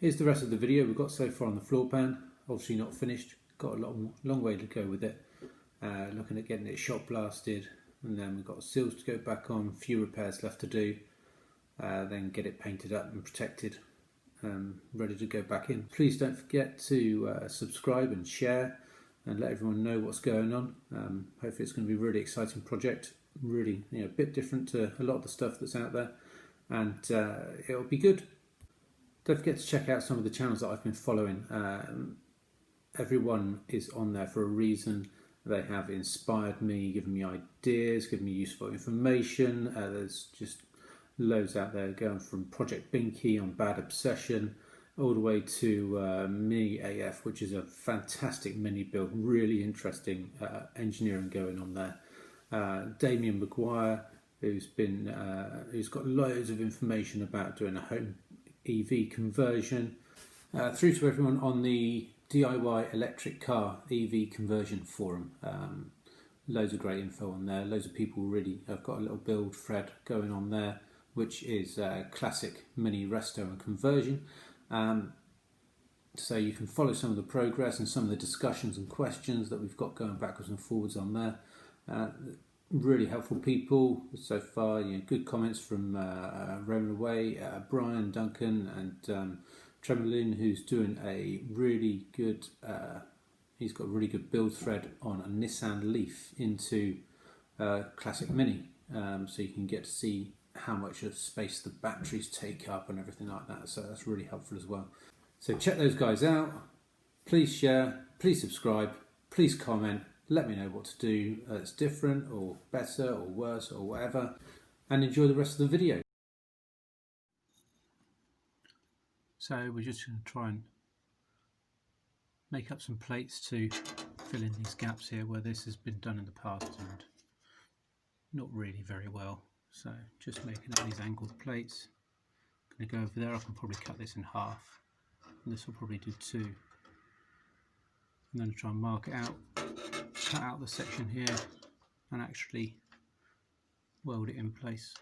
Here's the rest of the video we've got so far on the floor pan. Obviously not finished, got a long way to go with it. Looking at getting it shot blasted, and then we've got seals to go back on, few repairs left to do, then get it painted up and protected, ready to go back in. Please don't forget to subscribe and share and let everyone know what's going on. Hopefully it's going to be a really exciting project, really a bit different to a lot of the stuff that's out there, and it'll be good. Don't forget to check out some of the channels that I've been following. Everyone is on there for a reason. They have inspired me, given me ideas, given me useful information. There's just loads out there, going from Project Binky on Bad Obsession all the way to Mini AF, which is a fantastic mini build, really interesting engineering going on there. Damien Maguire, who's got loads of information about doing a home EV conversion, through to everyone on the DIY electric car EV conversion forum. Loads of great info on there. Loads of people really have got a little build thread going on there, which is classic mini resto and conversion. So you can follow some of the progress and some of the discussions and questions that we've got going backwards and forwards on there. Really helpful people so far. Good comments from Renault Zoe, Brian, Duncan, and Tremolin, who's doing a really good. He's got a really good build thread on a Nissan Leaf into classic mini, so you can get to see how much of space the batteries take up and everything like that. So that's really helpful as well. So check those guys out. Please share. Please subscribe. Please comment. Let me know what to do that's different or better or worse or whatever, and enjoy the rest of the video. So we're just going to try and make up some plates to fill in these gaps here where this has been done in the past and not really very well. So just making up these angled plates. I'm going to go over there. I can probably cut this in half, and this will probably do 2. I'm going to try and mark it out, cut out the section here, and actually weld it in place.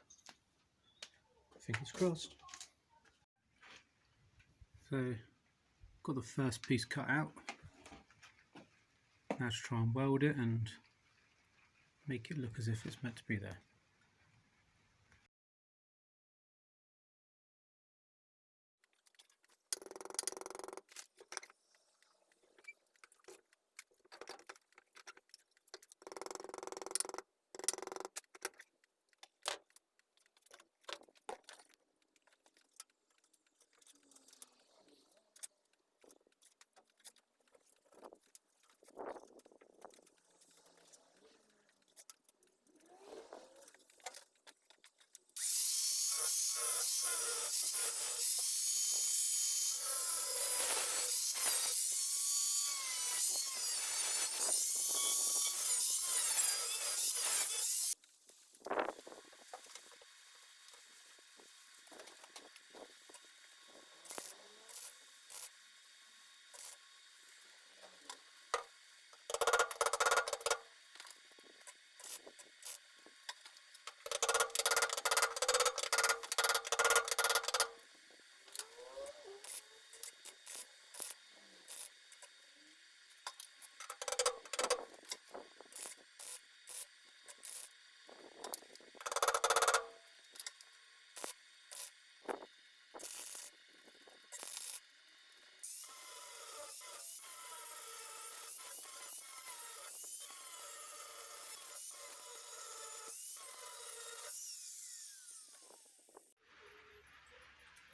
Fingers crossed. So got the first piece cut out. Now to try and weld it and make it look as if it's meant to be there.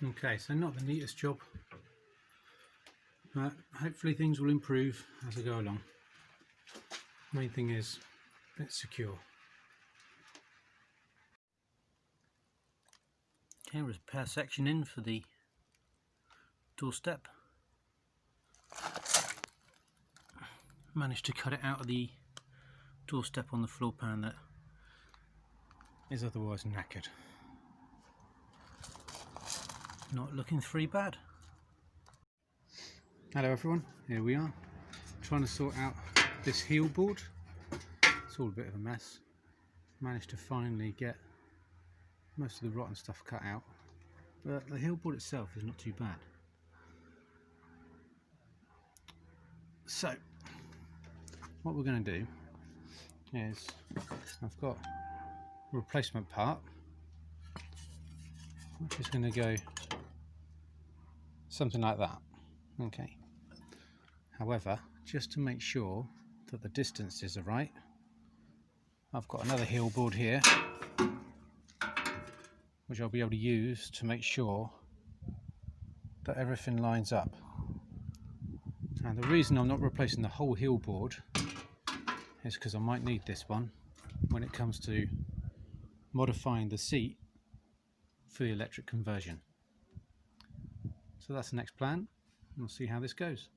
Okay, so not the neatest job, but hopefully things will improve as I go along. Main thing is it's secure. Okay, we'll repair section in for the doorstep. Managed to cut it out of the doorstep on the floor pan that is otherwise knackered. Not looking three bad. Hello everyone, here we are trying to sort out this heel board. It's all a bit of a mess. Managed to finally get most of the rotten stuff cut out, but the heel board itself is not too bad. So what we're going to do is, I've got a replacement part which is going to go something like that. Okay. However, just to make sure that the distances are right, I've got another heel board here which I'll be able to use to make sure that everything lines up. And the reason I'm not replacing the whole heel board is because I might need this one when it comes to modifying the seat for the electric conversion. So that's the next plan. We'll see how this goes.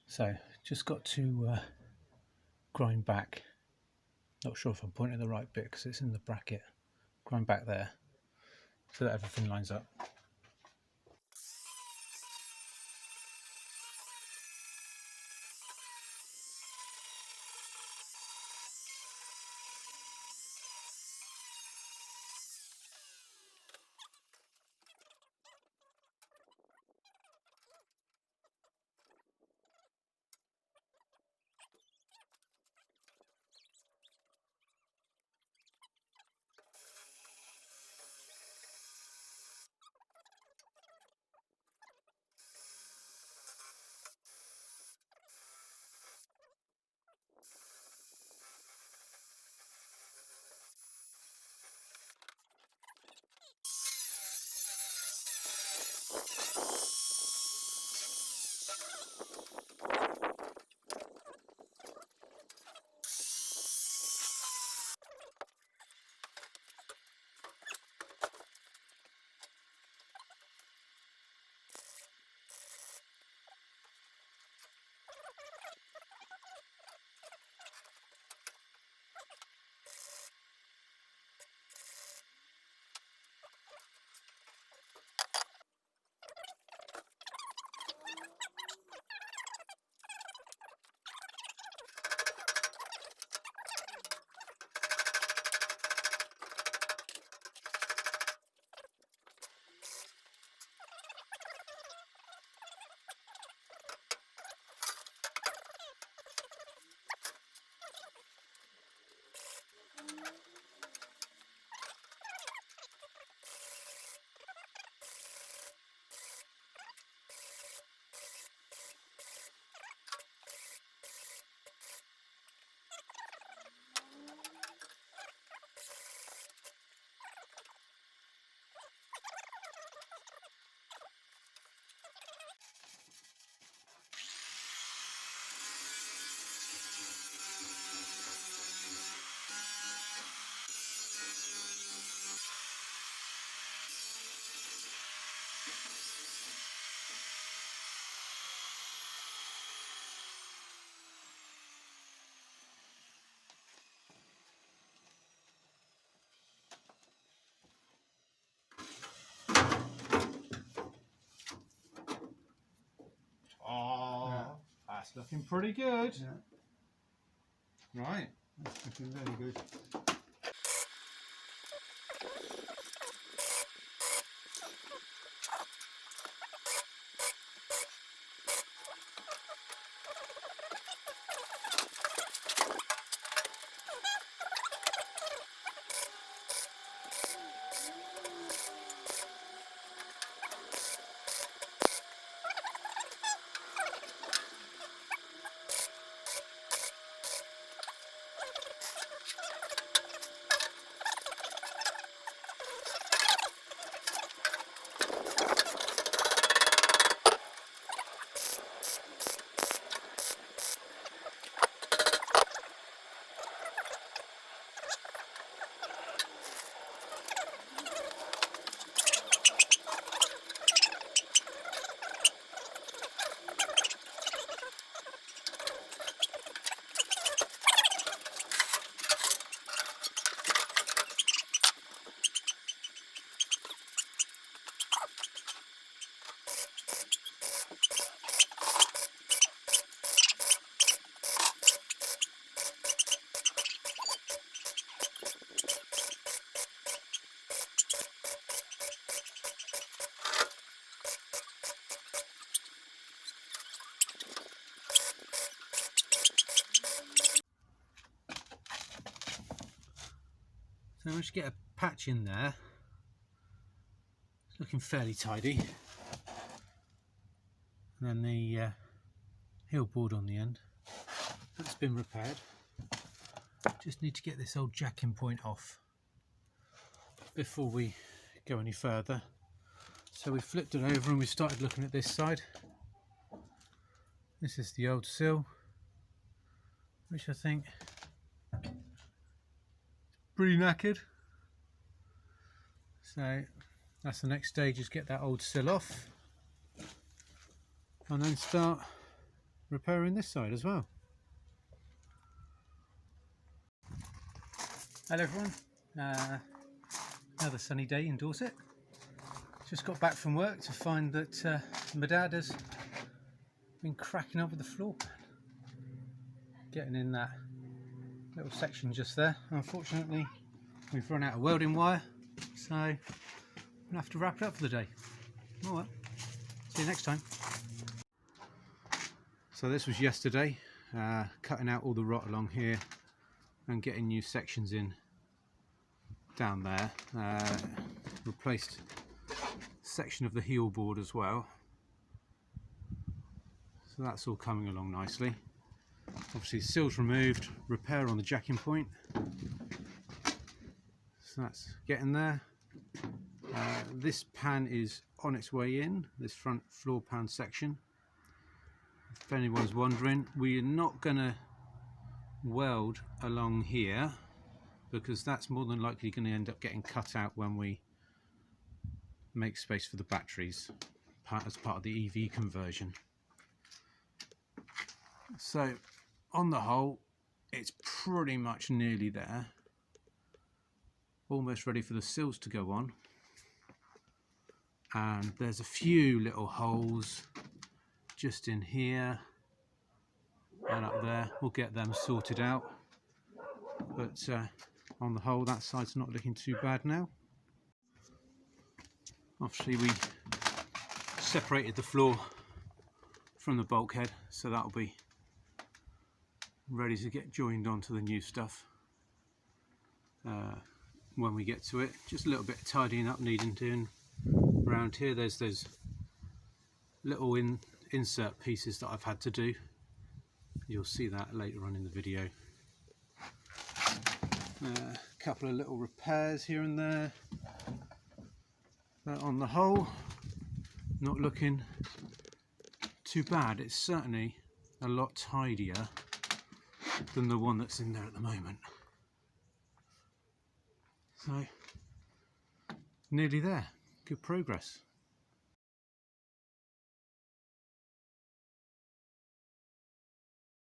So just got to grind back. Not sure if I'm pointing the right bit because it's in the bracket. Grind back there so that everything lines up. That's looking pretty good. Yeah. Right. That's looking very good. So I managed to get a patch in there. It's looking fairly tidy. And then the heel board on the end, that's been repaired. Just need to get this old jacking point off before we go any further. So we flipped it over and we started looking at this side. This is the old sill, which I think is pretty knackered. So that's the next stage, is get that old sill off and then start repairing this side as well. Hello everyone, another sunny day in Dorset. Just got back from work to find that my dad has been cracking over the floor pan, getting in that little section just there. Unfortunately, we've run out of welding wire, so I'm gonna have to wrap it up for the day. Oh well, see you next time. So this was yesterday, cutting out all the rot along here and getting new sections in down there. Replaced a section of the heel board as well, so that's all coming along nicely. Obviously sills removed, repair on the jacking point, so that's getting there. This pan is on its way in, this front floor pan section. If anyone's wondering, we're not going to weld along here because that's more than likely going to end up getting cut out when we make space for the batteries as part of the EV conversion. So on the whole, it's pretty much nearly there, almost ready for the sills to go on, and there's a few little holes just in here and up there. We'll get them sorted out, but on the whole that side's not looking too bad now. Obviously we separated the floor from the bulkhead, so that'll be ready to get joined onto the new stuff when we get to it. Just a little bit of tidying up needing doing around here. There's those little insert pieces that I've had to do. You'll see that later on in the video. A couple of little repairs here and there, but on the whole not looking too bad. It's certainly a lot tidier than the one that's in there at the moment. So nearly there, good progress.